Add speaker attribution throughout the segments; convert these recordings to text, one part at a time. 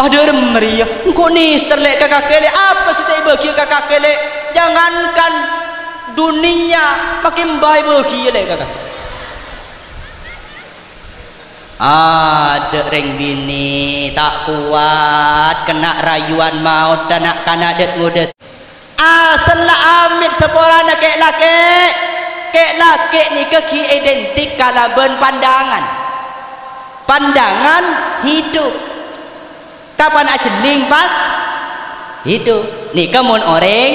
Speaker 1: ada meriah engkau ni selek kakak kelek apa sih tak bagi kakak kelek jangankan dunia makin baik bagi lek kakak ada reng bini tak kuat kena rayuan maut dan nak kanadet mudet asal amit seporana kek laki ni keki identik kalaban pandangan hidup kapan ajeling pas hidup ni kemun orang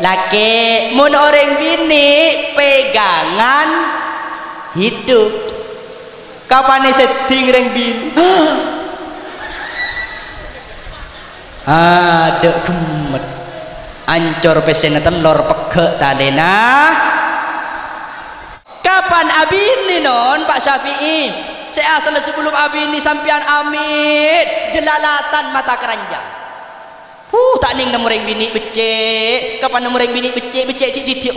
Speaker 1: laki mun orang bini pegangan hidup kapan ni setting reng bini ada gemet ancor pesen telur peke talena kapan abini non Pak Syafi'i saya asal sebelum abini sampian amit jelalatan mata keranjang tak ning nomor yang bini becek kapan nomor yang bini becek cici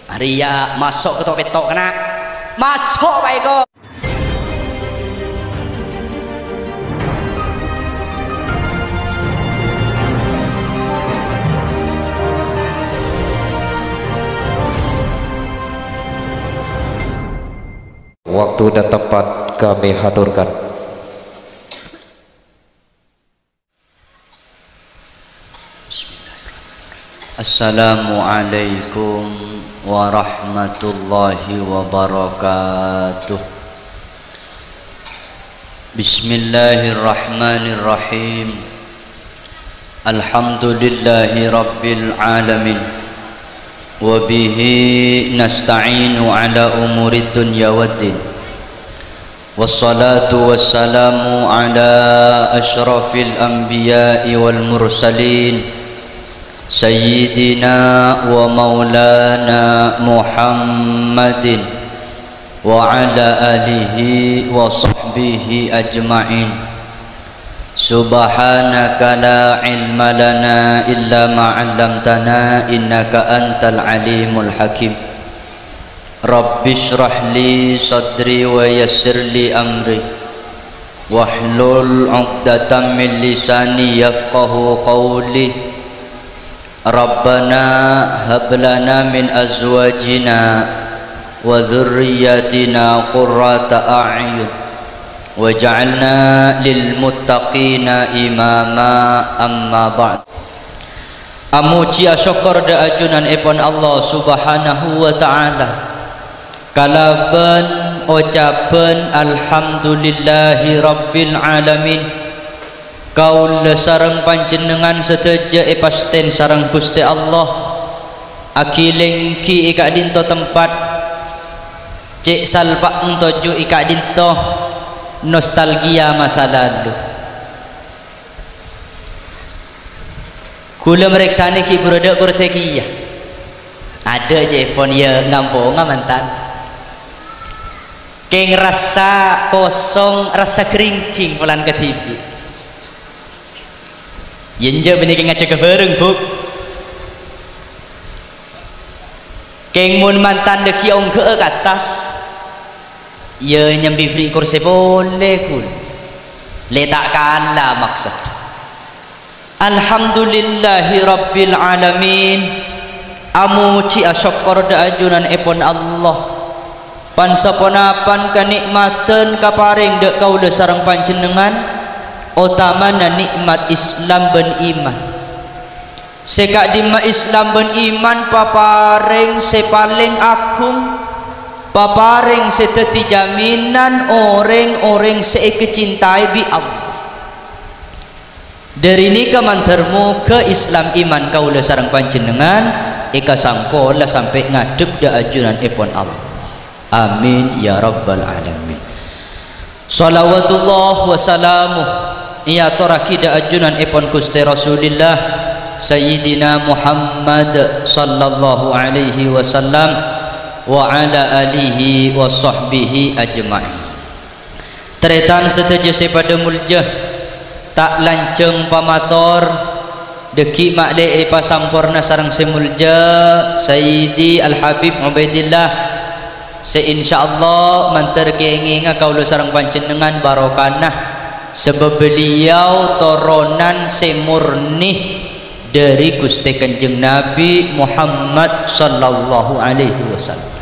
Speaker 1: Maria masuk ke tok petok kena masuk baik kok
Speaker 2: waktu dan tempat kami haturkan.
Speaker 1: Assalamualaikum warahmatullahi wabarakatuh. Bismillahirrahmanirrahim. Alhamdulillahi rabbil alamin. وبه نستعين على أمور الدنيا والدين والصلاة والسلام على أشرف الأنبياء والمرسلين سيدنا ومولانا محمد وعلى آله وصحبه أجمعين Subhanaka la ilma lana illa ma 'allamtana innaka antal alimul hakim. Rabbi shrah li sadri wa yassir li amri wahlul 'uqdatam min lisani yafqahu qawli. Rabbana hab lana min azwajina wa dhurriyyatina qurrata a'yun waj'alna lil muttaqina imama amma ba'd. Amuji asyukur da ajunan ipun Allah subhanahu wa ta'ala kalaban ucapan alhamdulillahi rabbil alamin. Kaula sareng panjenengan seteja pasten sareng Gusti Allah akileng ki ika dinto tempat cek salpak entoju ika dinto nostalgia masa lalu. Kula mereksani ki produk kursekia ada je pon ya ngampung mantan keng rasa kosong rasa keringking pelan ketipi yenje bini keng ngaca kebereng buk keng mun mantan deki ong ke atas ya nyambi free kursi boleh kul letak kalah maksud. Alhamdulillahi rabbil alamin. Amuci asyukur da ajunan ipun Allah pansaponapan kanikmatan kaparing dek kaula sareng panjenengan utamana nikmat Islam ben iman. Sekak dima Islam ben iman paparing sepaling agung paparing seteti jaminan orang-orang sekecintai bi Allah. Dari ini kemantermu ke Islam iman kaula sareng panjenengan ika sangkola sampai ngadep da ajunan ipun Allah. Amin ya rabbal alamin. Salawatullah wa salamuh ya toraki da ajunan ipun Gusti Rasulillah Sayyidina Muhammad sallallahu alaihi wasallam wa ala alihi wa sahbihi ajma'in. Teretan setuju pada muljah tak lanceng pamator deki makle pasampurna sareng semulja Sayyidi Al-Habib Ubaidillah se insyaallah manter kenging kaula sareng panjenengan barokanah sebab beliau turunan semurni dari Gusti Kanjeng Nabi Muhammad sallallahu alaihi wasallam.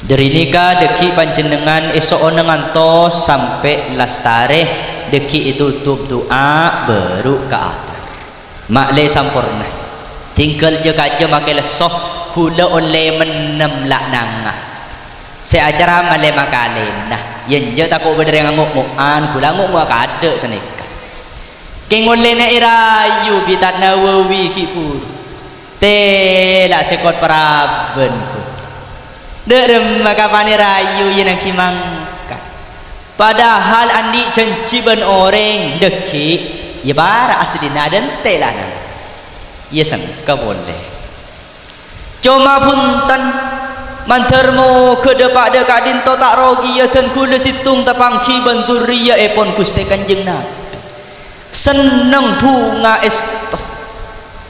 Speaker 1: Dari nikah deki panjenengan esok ngantos sampai lastare deki itu tutup doa baru ke atas makle sampurna tinggal jaga aja makai lesoh hula oleh menem lak nangah seacara male makalen nah yen je takut berdere nguk-ngukan hula nguk kada senika kengoleh na irayu bitat Nawawi kipur te lak sekot paraben ku derem makapane rayu yen ang kimangka padahal andi janji ben orang deki ya bara aslina dan telana ya sangka boleh cuma punten mantermo ke depak dekat dinto tak rogi ya dan kula situng tapangki banturiya epon Gusti Kanjeng Nabi seneng bunga esto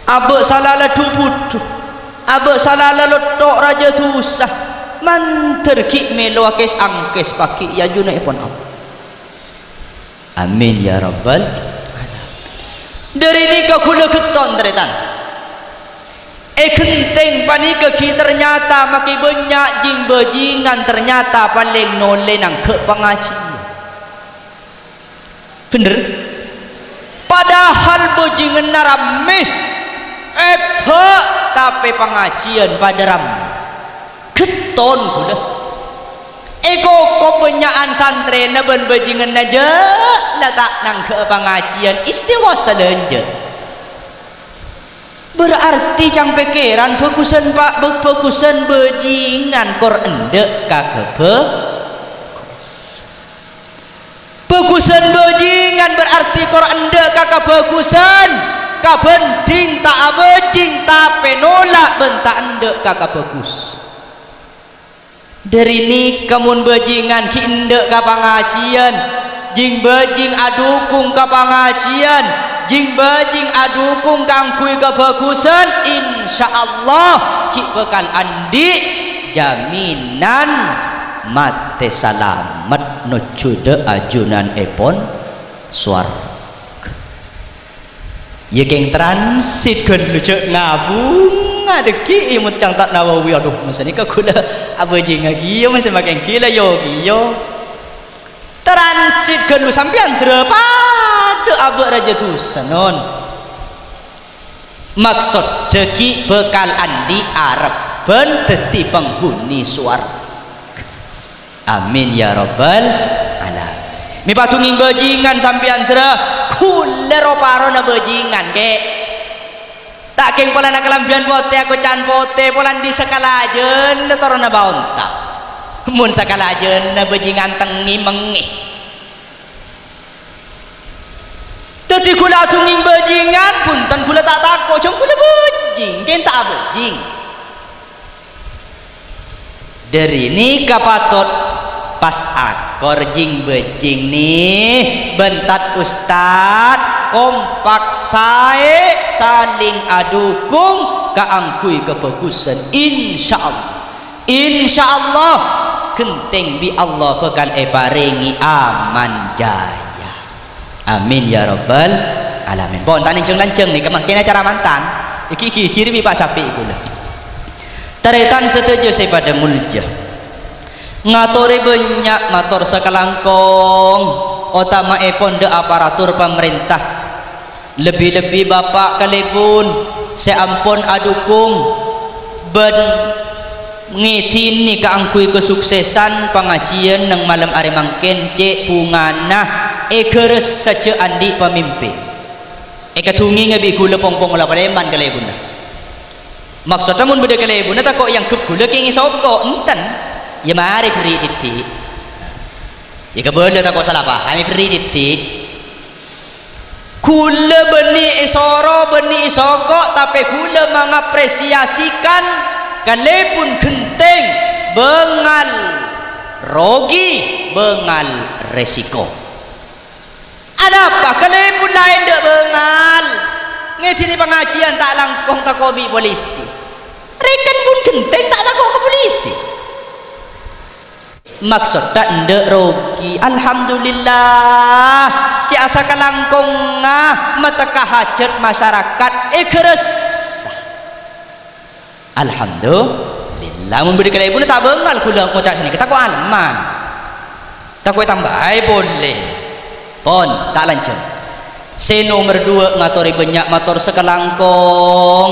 Speaker 1: abek salala dubudu abek salala lotok raja tusah manter ki melo akes angkes paki ya juna epon Allah amin ya rabbal alamin. Dari nikah kula keton teretan kenteng panika ki ternyata maki banyak jing bajingan ternyata paling nole nang ke pengajian bener padahal bajingan narame tapi pengajian pada ram keton kula eko kebanyakan santri na ben bajingan aja letak nang ke pengajian istiwa salenje berarti cang pikiran bagusan pak bagusan bajingan kor endek kakebe bagusan bajingan berarti kor endek kakak bagusan kabending tak abejing tapi nolak bentak endek kakak bagus dari ini kamun bajingan kindek ka pengajian jing bajing adukung ka pengajian jing bajing adukung kangkui kebagusan insyaallah ki bekal andi jaminan mate salamet nujude ajunan epon suar ya keng transit kan lucu ngabung adeki imut cang tak Nawawi aduh masa ni kula abajing lagi ya masa makin gila yogi yo transit kan lu sampean terpada abek raja tu sanon maksud deki bekal andi Arab ben dadi penghuni suara amin ya rabbal alamin mi patunging bajingan sampean dera kula roparo na bajingan ke tak keng pola na kalambian pote aku can pote polan di sakalajen na toro na baonta mun sakalajen na bajingan tengi mengi tadi kula tunging bajingan punten kula tak tako jong kula bajing ken tak bajing dari ini kapatot pas akor jing bejing nih bentat ustad kompak sae saling adukung kaangkui kebagusan insyaallah genteng bi Allah bekal paringi aman jaya amin ya rabbal alamin pon tani jeng lanceng nih kemakin acara mantan iki kirimi Pak Sapi kula taretan setuju saya pada mulja ngatori banyak mator sekelangkong utama epon de aparatur pemerintah lebih-lebih bapak kalipun seampun adukung ben ngitini kaangkui kesuksesan pengajian nang malam hari mangken cek punganah geres saja andi pemimpin katungi ngabi gula pongpong la paleman kalipun maksudnya mun beda kalipun tak kok yang kep gula kengi soko enten ya mari beri didik ya kebetulan tak kok salah paham beri didik kula beni isoro beni isogok tapi kula mengapresiasikan kalipun genteng bengal rogi bengal resiko ada apa kalipun lain dek bengal ngecini pengajian tak langkong tak kobi polisi rekan pun genteng tak takut ke polisi maksud tak ndek rogi. Alhamdulillah cik asa kalangkung meteka hajat masyarakat ikhlas. Alhamdulillah memberi kedai pun tak bengal kula ngucap sini kita kok aleman tak kok tambah boleh pon tak lancar. Se nomor 2 ngatori banyak motor sekelangkong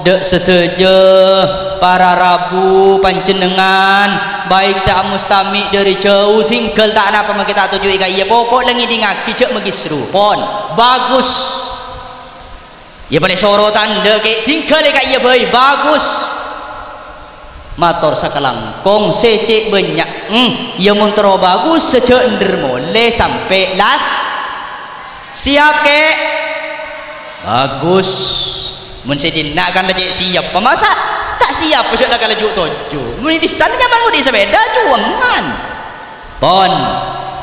Speaker 1: dek seteja para rabu panjenengan baik sa mustami dari jauh tinggal tak apa kita tuju ika iya pokok lengi dingaki cek magisru pon bagus ya boleh sorotan dek tinggal ika iya baik bagus motor sekelangkong secek banyak ya montro bagus sejak boleh sampai las siap ke bagus mun sedina kan lagi siap pemasa tak siap pasal nak laju tojo mun di sana nyaman mun di sepeda cuangan pon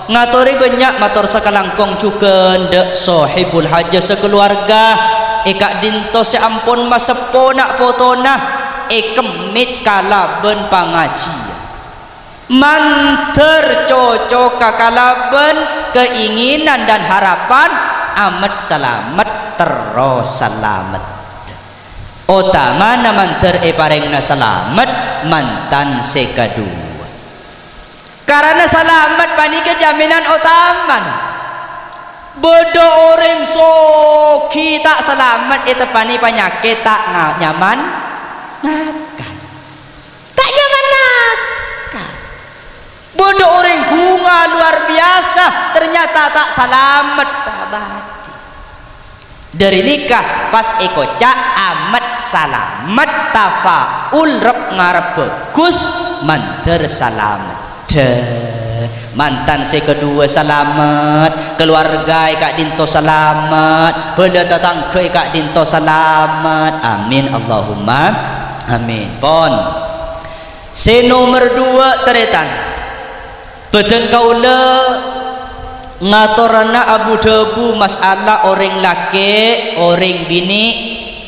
Speaker 1: ngatori banyak motor sekalangkong juga ndek sahibul haja sekeluarga ekak dinto seampun masepo nak potona ekemit kalaben pangajian manter cocok kalaben keinginan dan harapan amat selamat terus selamat utama manter parengna selamat mantan sekadua karena selamat panika jaminan utama bodo orang soki tak selamat itu pani penyakit tak nyaman nakan tak nyaman nakan bodo orang bunga luar biasa ternyata tak selamat tabati dari nikah pas ekocak amat selamat tafaul rep ngarep bagus manter selamat mantan kedua selamat keluarga kak dinto selamat bela tetangga kak dinto selamat amin Allahumma amin pon se nomor 2 teretan beden kaula ngatorana abu debu masalah orang laki orang bini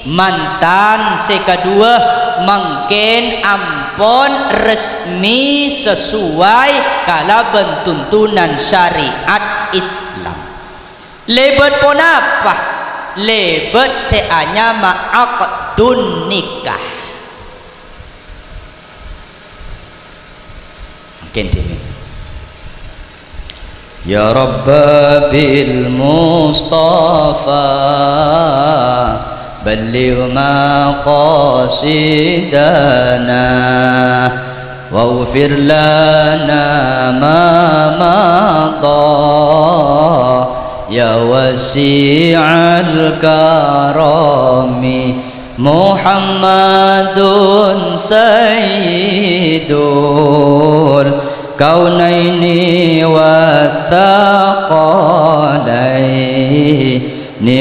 Speaker 1: mantan kedua mungkin ampun resmi sesuai kala bentuntunan syariat Islam lebet pun apa lebet seanya ma'aqdun nikah mungkin demi ya Rabba bil Mustafa بلغ مقاصدنا واغفر لنا ما مضى يا وسيع الكرم محمد سيد الكونين والثقلين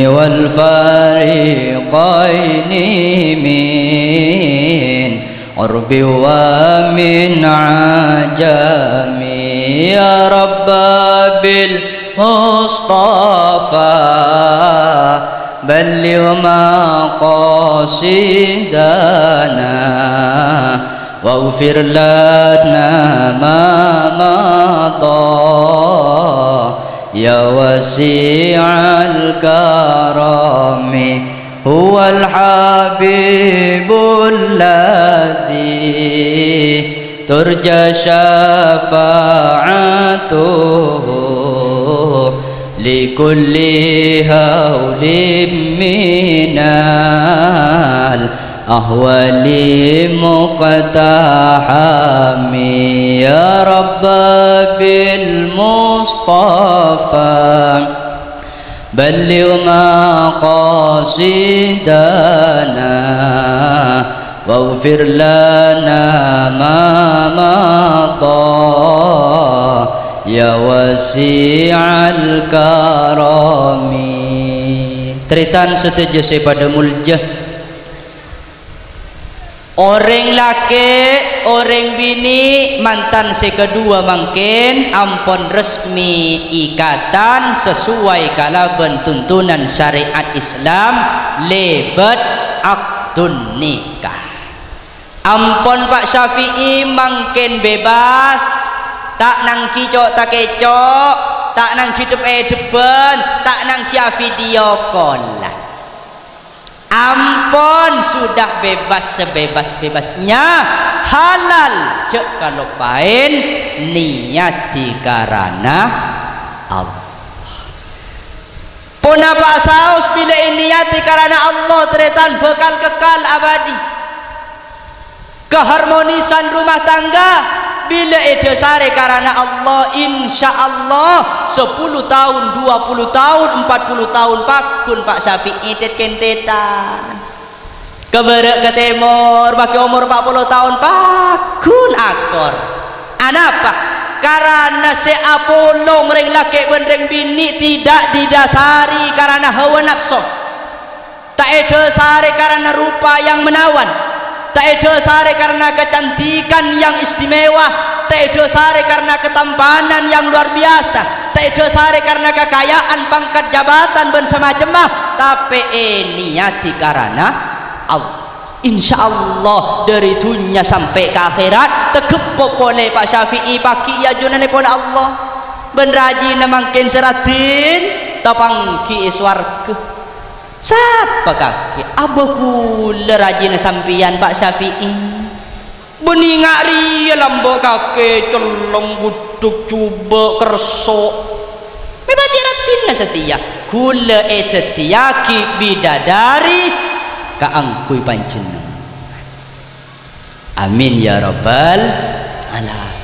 Speaker 1: والفريقين من عرب ومن عجم يا رب بالمصطفى بلغ مقاصدنا واغفر لنا ما مضى يا وسيع الكرم هو الحبيب الذي ترجى شفاعته لكل هول من الأهوال مقتحم يا رب بالمصطفى بلغ مقاصدنا واغفر لنا ما مضى يا وسيع الكرم. Teritan setuju pada muljah orang laki orang bini mantan kedua mungkin ampun resmi ikatan sesuai kalaban tuntunan syariat Islam lebet akdun nikah ampun Pak Syafi'i mungkin bebas tak nang kicok tak kecok, tak nang hidup depan, tak nang kia video call. Ampun, sudah bebas sebebas-bebasnya, halal cek kalau pain niati karena Allah. Puna pak saus bila niati karena Allah teretan bekal kekal abadi. Keharmonisan rumah tangga bila sare karena Allah, insya Allah 10 tahun, 20 tahun, 40 tahun pakun Pak Syafi'i kentetan keberek ke timur bagi umur 40 tahun pakun akor. Anapa? Karena si Apollo mereng laki bereng bini tidak didasari karena hawa nafsu, tak didasari karena rupa yang menawan, tak didasari karena kecantikan yang istimewa, tak didasari karena ketampanan yang luar biasa, tak didasari karena kekayaan pangkat jabatan dan semacamnya, tapi niati karena Allah. Insya Allah dari dunia sampai ke akhirat tekepok oleh Pak Syafi'i paki ya junane pun Allah benraji namangkin seratin tapangki iswarke siapa kaki abaku lerajin sampian Pak Syafi'i beningari lambo kaki colong buduk coba kerso membaca ratin setia kula etetiaki bidadari kaangkui panjenengan. Amin ya rabbal alamin.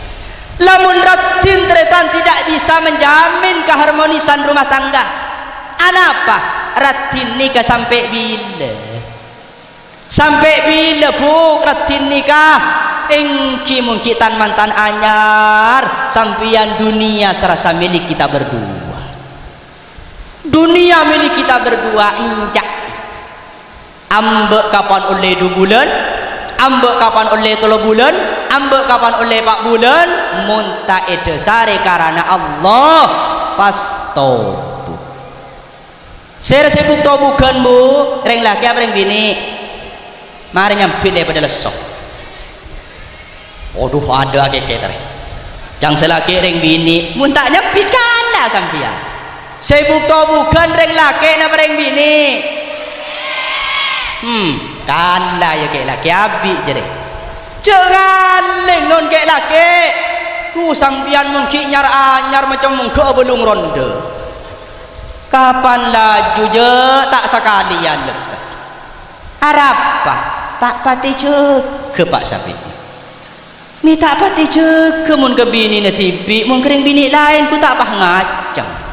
Speaker 1: Lamun ratin tretan tidak bisa menjamin keharmonisan rumah tangga. Anapa? Ratin nikah sampai bila? Sampai bila bu ratin nikah? Engki mungkin mantan anyar sampian dunia serasa milik kita berdua. Dunia milik kita berdua injak. Ambek kapan oleh 2 bulan, ambek kapan oleh 3 bulan, ambek kapan oleh 4 bulan, munta edesare karena Allah pastobu. Saya sebut to bukan bu, reng laki apa reng bini, mari nyampil pada lesok. Aduh ada keke jang selaki reng bini, munta nyampil kalah sampian. Sebut to bukan reng laki apa reng bini. Kalah ya kek laki abi jadi jangan lengon kek laki ku sampian mungkin nyar anyar macam mungke belum ronde kapan laju je tak sekalian dekat arapa tak pati cek ke Pak Syafi'i mi tak pati cek ke mun ke bini na tipi mun kering bini lain ku tak pah ngacang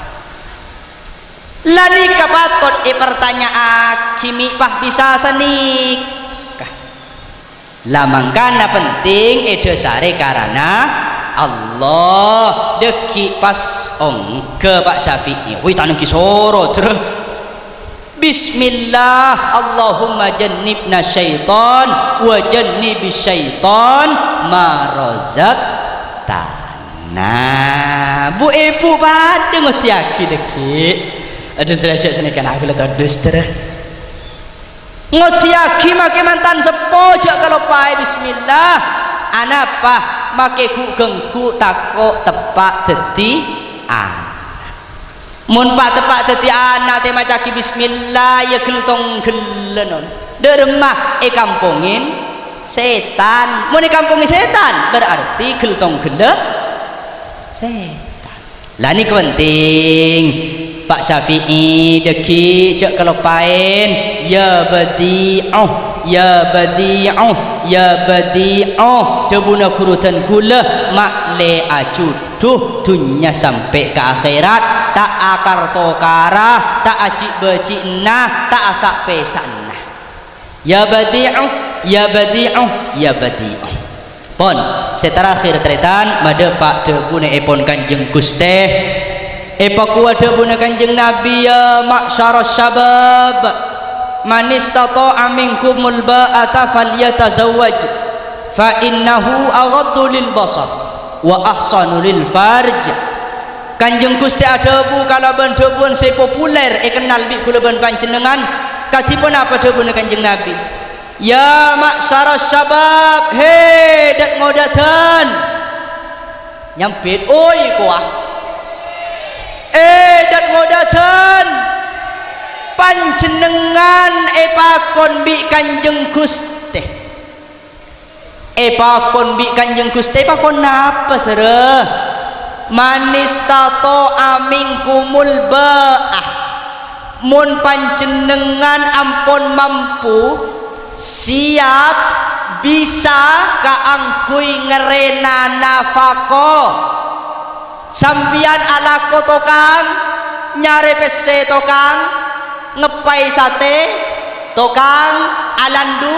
Speaker 1: lani kapatot pertanyaan kimi pah bisa senikah lamangkana penting edesare karena Allah deki pas ke Pak Syafi'i wih tanah kisoro terus bismillah Allahumma jannibna syaitan wa jannibis syaitan ma razaqtana bu ibu pada ngotiaki deki ada terasa sini kan aku letak duster ngotiaki make mantan sepo jak kalau pai bismillah anapa make ku gengku tako tepak deti mun pak tepak deti anak te macaki bismillah ya geltong gelenon deremah kampungin setan mun kampungin setan berarti geltong gele setan lah ni penting Pak Syafi'i deki cek kalau pain ya badi'uh ya badi'uh ya badi'uh debuna kurutan kula makle acuduh dunya sampai ke akhirat tak akar tokara tak acik becik nah tak asak pesan nah ya badi'uh ya badi'uh ya badi'uh pon seterakhir tretan mada Pak debuna epon Kanjeng Gusti kuada buna Kanjeng Nabi ya ma'syarus syabab man istata'a minkumul ba'ata falyatazawwaj fa innahu aghaddu lil basar wa ahsanu lil farj. Kanjeng Gusti ada bu kalau ben debun se populer kenal bi kula ben panjenengan katipun apa debun Kanjeng Nabi ya ma'syarus syabab he dat ngodatan nyampit oi kuah dat ngodaten panjenengan pakon bi Kanjeng Gusti pakon bi Kanjeng Gusti pakon napa tereh manis tato aming kumul baah mun panjenengan ampun mampu siap bisa kaangkui ngerena nafako sampian ala tokang nyare pese tokang ngepai sate tokang alandu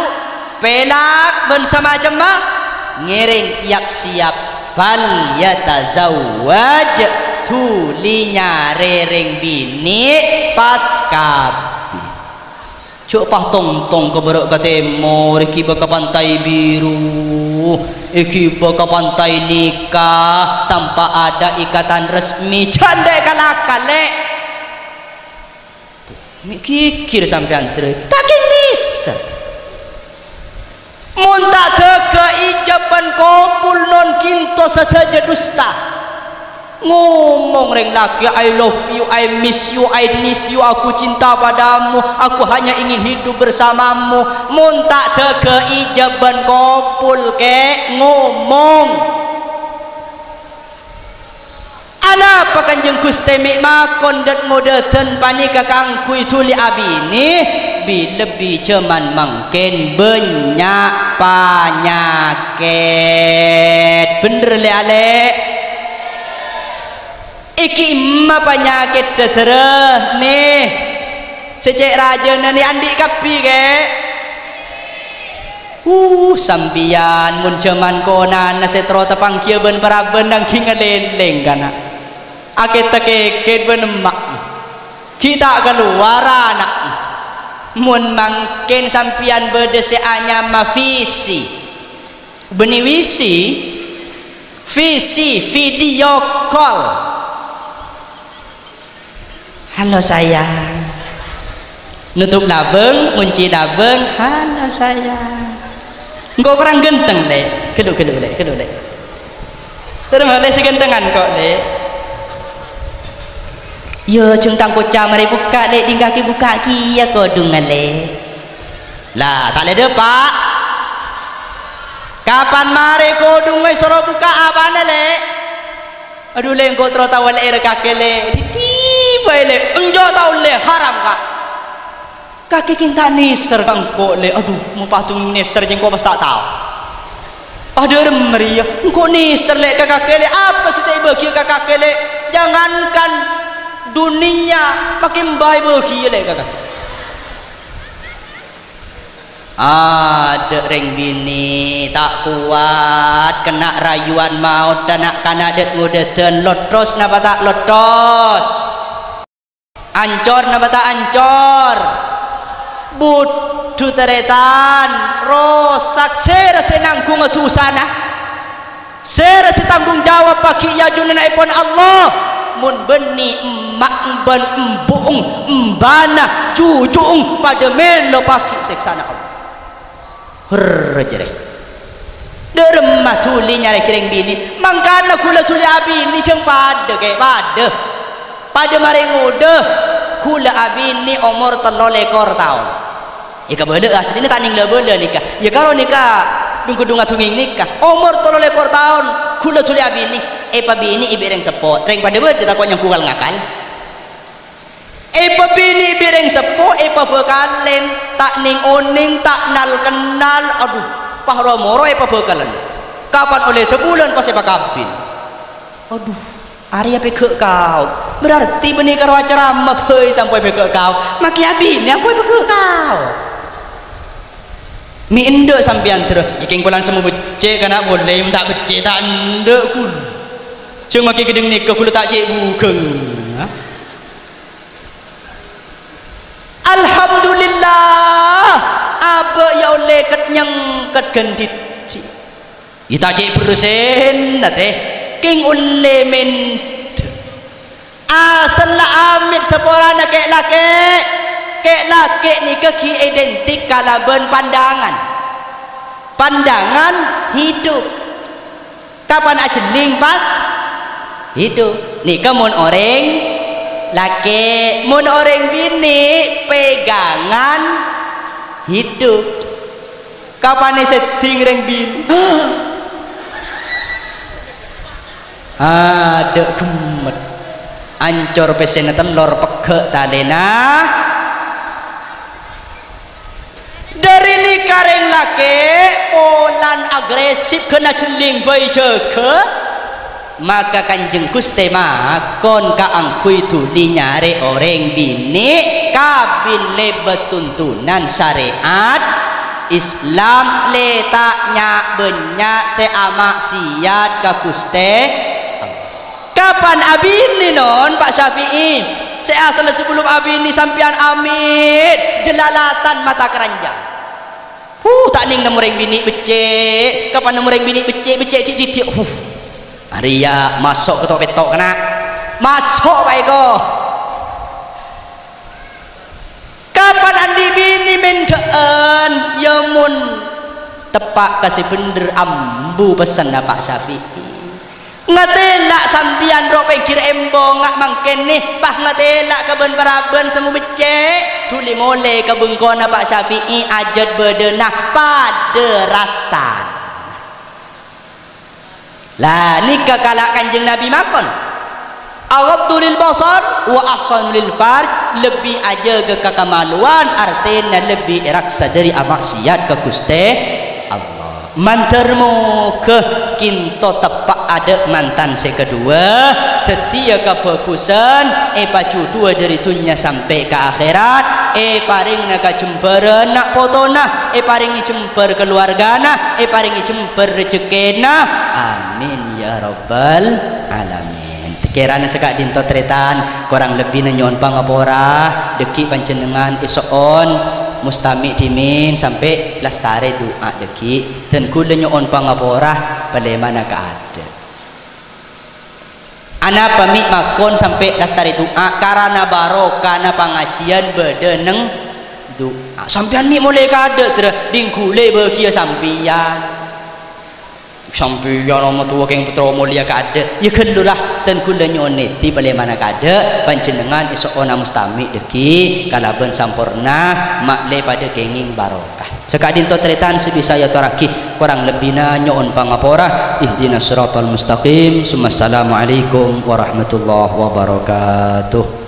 Speaker 1: pelak bersama jemaah ngiring iap siap fal yatazawwaj tuli nyare ring bini pas kabi cuk pah tong-tong keberok katemo iki ke pantai biru iki ke pantai nikah tanpa ada ikatan resmi candai kalakale mikir sampean tre tak kinis mun tak teke ijaban kopul non kinto saja dusta ngomong reng laki I love you, I miss you, I need you, aku cinta padamu, aku hanya ingin hidup bersamamu. Mun tak teke ijaban kopul ke ngomong anapa Kanjeng Gusti mik makon dat ngodaten panika kangkui tuli abini bi lebih cuman mungkin banyak penyakit bener le ale iki emma penyakit detereh nih secek raja nani andi kapi ke sampian mun jaman konan setro tepang kia ben para benang kinga leleng kana akit tekeket ben emak kita keluar anak mun mangken sampian bedeseanya mavisi beni visi video call. Halo sayang, nutup labeng, kunci labeng. Halo sayang, engkau kurang genteng le, keduk le. Terus le segentengan kok le. Yo cungtang kucah mari buka le, di kaki buka kia kodungan le. Lah tak le de pak. Kapan mari kodung mai soro buka apa le? Aduh le engkau terus tahu le kakek le. Baile enjo tau le haram kak kaki kinta niser kang kok le aduh mau patung niser jeng kok pas tak tahu ada meriah engkau niser le kakak le apa sih tak bagi kakak le jangankan dunia makin baik bagi le kakak ada reng bini tak kuat kena rayuan maut dan nak kanadet ngudeten lotos napa tak lotos ancor napa tak ancor budu teretan rosak serase nanggung atu sana serase tanggung jawab bagi yajunan ipon Allah mun beni emak ben embuung embana cucuung pada melo pagi seksana Allah herjere deremah tuli nyari kiring bini mangkana kula tuli abini ceng pada kayak pada mari ngude kula abini umur 3 tahun ika beule asli tak ning beule nikah ya karo nikah dung atunging nikah umur 3 tahun kula tuli abini pabini ibireng sepo reng pada beud tak nyang kual ngakal pabini ibireng sepo pabekalen tak ning oning tak nal kenal aduh pahromoro pabekalen kapan oleh sebulan pas pakabin aduh Arya pekek kau berarti benih karo acara mapoi sampai pekek kau maki abini apa pekek kau mi endo sampian terus iking pulang semua becek kana boleh tak becek tak endo kul cuma maki gedeng nikah kul tak cek bugeng alhamdulillah apa ya oleh ket nyang ket gendit kita cek persen nate king ulle men asal amit seporana kek laki ni keki identik kalaben pandangan hidup Kapan ajeling pas hidup. Nih mun orang laki, mun orang bini pegangan hidup. Kapan setting reng bini? Ada gemet. Ancor pesen telur peke talena. Dari nikah reng laki polan agresif kena jeling bayi jaga. Maka Kanjeng Gusti makon kaangkui tuli nyare orang bini kabin lebet tuntunan syariat Islam letaknya banyak seamak siat ka Gusti. Kapan abini non Pak Syafi'i? Saya asal sebelum abini sampian amit jelalatan mata keranjang. Tak ning nomoreng bini becek. Kapan nomoreng bini becek cici. Arya masuk ke petok kena. Masuk baik ko. Kapan andi bini mendeen yamun tepak kasih bener ambu pesan Pak Syafi'i. Ngatelak sampian ro pikir embong ngak mangken nih pah ngatelak keben paraben semu becek tuli mole ke bengkona Pak Syafi'i ajat bedenah pada rasa. Lah nikah kalak Kanjeng Nabi makon aghaddu lil basar wa ahsanu lil farj, lebih aja ke kekamaluan artinya lebih raksa dari maksiat ke Gusti Allah. Mantermu ke kinto tepak ada mantan kedua tetia kebagusan pacu dua dari dunia sampai ke akhirat paring naga jember nak potona paringi jember keluargana paringi jember rezekina amin ya rabbal alamin. Kirana sekak dinto tretan kurang lebih nanyon pangapora deki panjenengan isoon mustami dimin sampai lastare doa deki dan kula nyon pangapora palemana ka ada ana pamit makon sampai lastare doa karana barokah na pengajian bedeneng doa sampean mi mulai ka ada dingkule bahagia sampian nomor tua keng putra mulia kada ya kendulah dan kula nyoneti balik mana kada panjenengan isona mustami deki kalaben sampurna makle pada kenging barokah sekadin to tretan sebisa ya toraki kurang lebihna nyon pangapora ihdinas siratal mustaqim. Assalamualaikum warahmatullahi wabarakatuh.